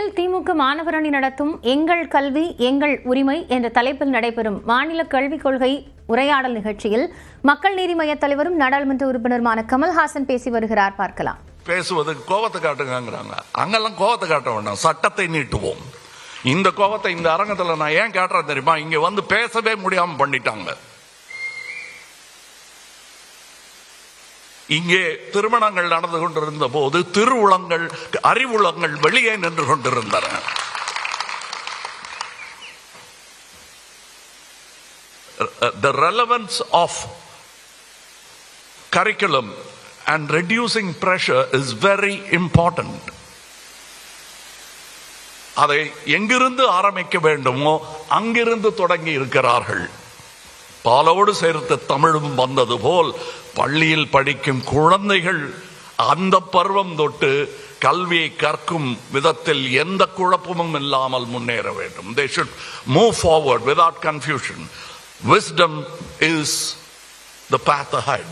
சென்னையில் திமுக மாணவர் அணி நடத்தும் எங்கள் கல்வி எங்கள் உரிமை என்ற தலைப்பில் நடைபெறும் மாநில கல்விக் கொள்கை உரையாடல் நிகழ்ச்சியில் மக்கள் நீதி மய்ய தலைவரும் நாடாளுமன்ற உறுப்பினருமான கமல்ஹாசன் பேசி வருகிறார். பார்க்கலாம். பேசுவதுக்கு கோபத்தை காட்டுங்கிறாங்க. அங்கெல்லாம் கோபத்தை காட்ட வேண்டாம், சட்டத்தை நீட்டுவோம். இந்த கோபத்தை இந்த அரங்கத்தில் நான் ஏன் காட்டுறேன் தெரியுமா? இங்க வந்து பேசவே முடியாம பண்ணிட்டாங்க. இங்கே திருமணங்கள் நடந்து கொண்டிருந்த போது திருவுளங்கள் அறிவுளங்கள் வெளியே நின்று கொண்டிருந்தன. The relevance of curriculum and reducing pressure is very important. அதை எங்கிருந்து ஆரம்பிக்க வேண்டுமோ அங்கிருந்து தொடங்கி இருக்கிறார்கள். பாலோடு சேர்த்து தமிழும் வந்தது போல் பள்ளியில் படிக்கும் குழந்தைகள் அந்த பருவம் தொட்டு கல்வியை கற்கும் விதத்தில் எந்த குழப்பமும் இல்லாமல் முன்னேற வேண்டும். They should move forward without confusion. Wisdom is the path ahead.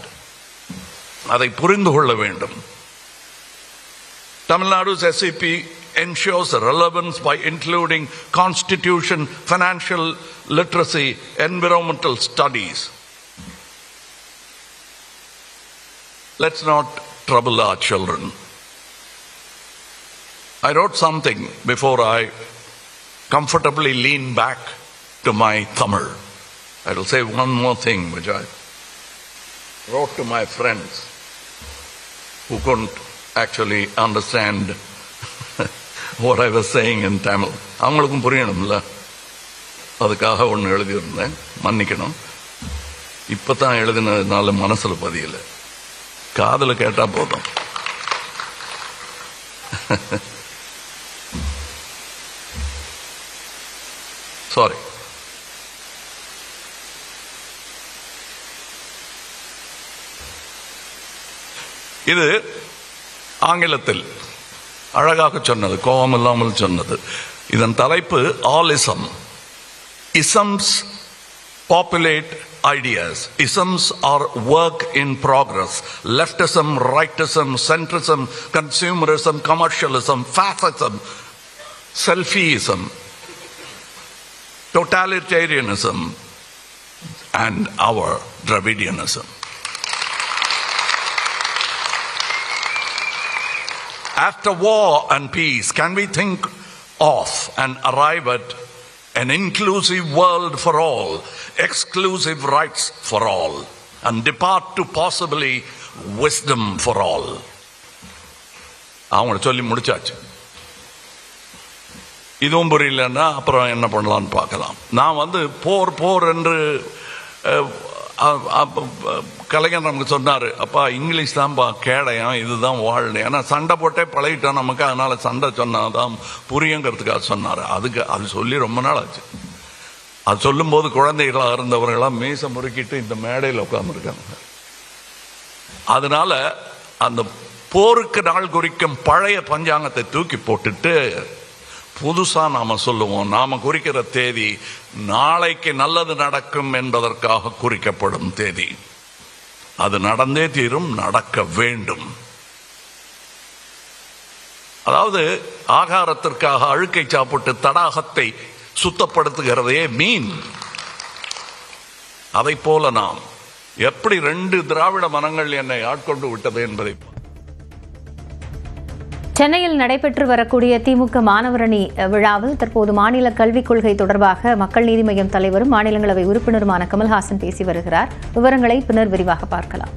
அதை புரிந்து கொள்ள வேண்டும். Tamil Nadu's SCP ensures relevance by including constitution, financial literacy, environmental studies. Let's not trouble our children. I wrote something before I comfortably lean back to my Tamil. I will say one more thing which I wrote to my friends who couldn't actually understand what I was saying in Tamil. அவங்களுக்கும் புரியணும்ல, அதுக்காக ஒன்று எழுதியிருந்தேன், மன்னிக்கணும். இப்போ தான் எழுதினதுனால மனசில் பதியலை, காதில் கேட்டா போதும். சாரி. இது ஆங்கிலத்தில் அழகாக சொன்னது, கோபம் இல்லாமல் சொன்னது. இதன் தலைப்பு ஆலிசம். Isms populate ideas. Isms are work in progress. Leftism, rightism, centrism, consumerism, commercialism, fascism, selfieism, totalitarianism, and our Dravidianism. After war and peace, can we think of and arrive at an inclusive world for all, exclusive rights for all, and depart to possibly wisdom for all? அவங்கள சொல்லி முடிச்சாச்சு. இதுவும் புரியலன்னா அப்புறம் என்ன பண்ணலான்னு பார்க்கலாம். நான் வந்து போர் என்று கலைஞர் நமக்கு சொன்னார், அப்பா இங்கிலீஷ் தான்ப்பா கேடையாம், இதுதான் வாழ்னு. ஏன்னா சண்டை போட்டே பழகிட்டோம் நமக்கு, அதனால சண்டை சொன்னாதான் புரியுங்கிறதுக்காக சொன்னார். அது சொல்லி ரொம்ப நாள் ஆச்சு. அது சொல்லும்போது குழந்தைகளாக இருந்தவர்களாம் மீசை முறுக்கிட்டு இந்த மேடையில் உட்கார்ந்துருக்காங்க. அதனால அந்த போருக்கு நாள் குறிக்கும் பழைய பஞ்சாங்கத்தை தூக்கி போட்டுட்டு புதுசா நாம சொல்லுவோம். நாம குறிக்கிற தேதி நாளைக்கு நல்லது நடக்கும் என்பதற்காக குறிக்கப்படும் தேதி. அது நடந்தே தீரும், நடக்க வேண்டும். அதாவது ஆகாரத்திற்காக அழுக்கை சாப்பிட்டு தடாகத்தை சுத்தப்படுத்துகிறதே மீன். அதை போல நாம் எப்படி 2 திராவிட மனங்கள் என்னை ஆட்கொண்டு விட்டது என்பதை. சென்னையில் நடைபெற்று வரக்கூடிய திமுக மாணவர் அணி விழாவில் தற்போது மாநில கல்விக் கொள்கை தொடர்பாக மக்கள் நீதி மய்யம் தலைவரும் மாநிலங்களவை உறுப்பினருமான கமல்ஹாசன் பேசி வருகிறார். விவரங்களை பின்னர் விரிவாக பார்க்கலாம்.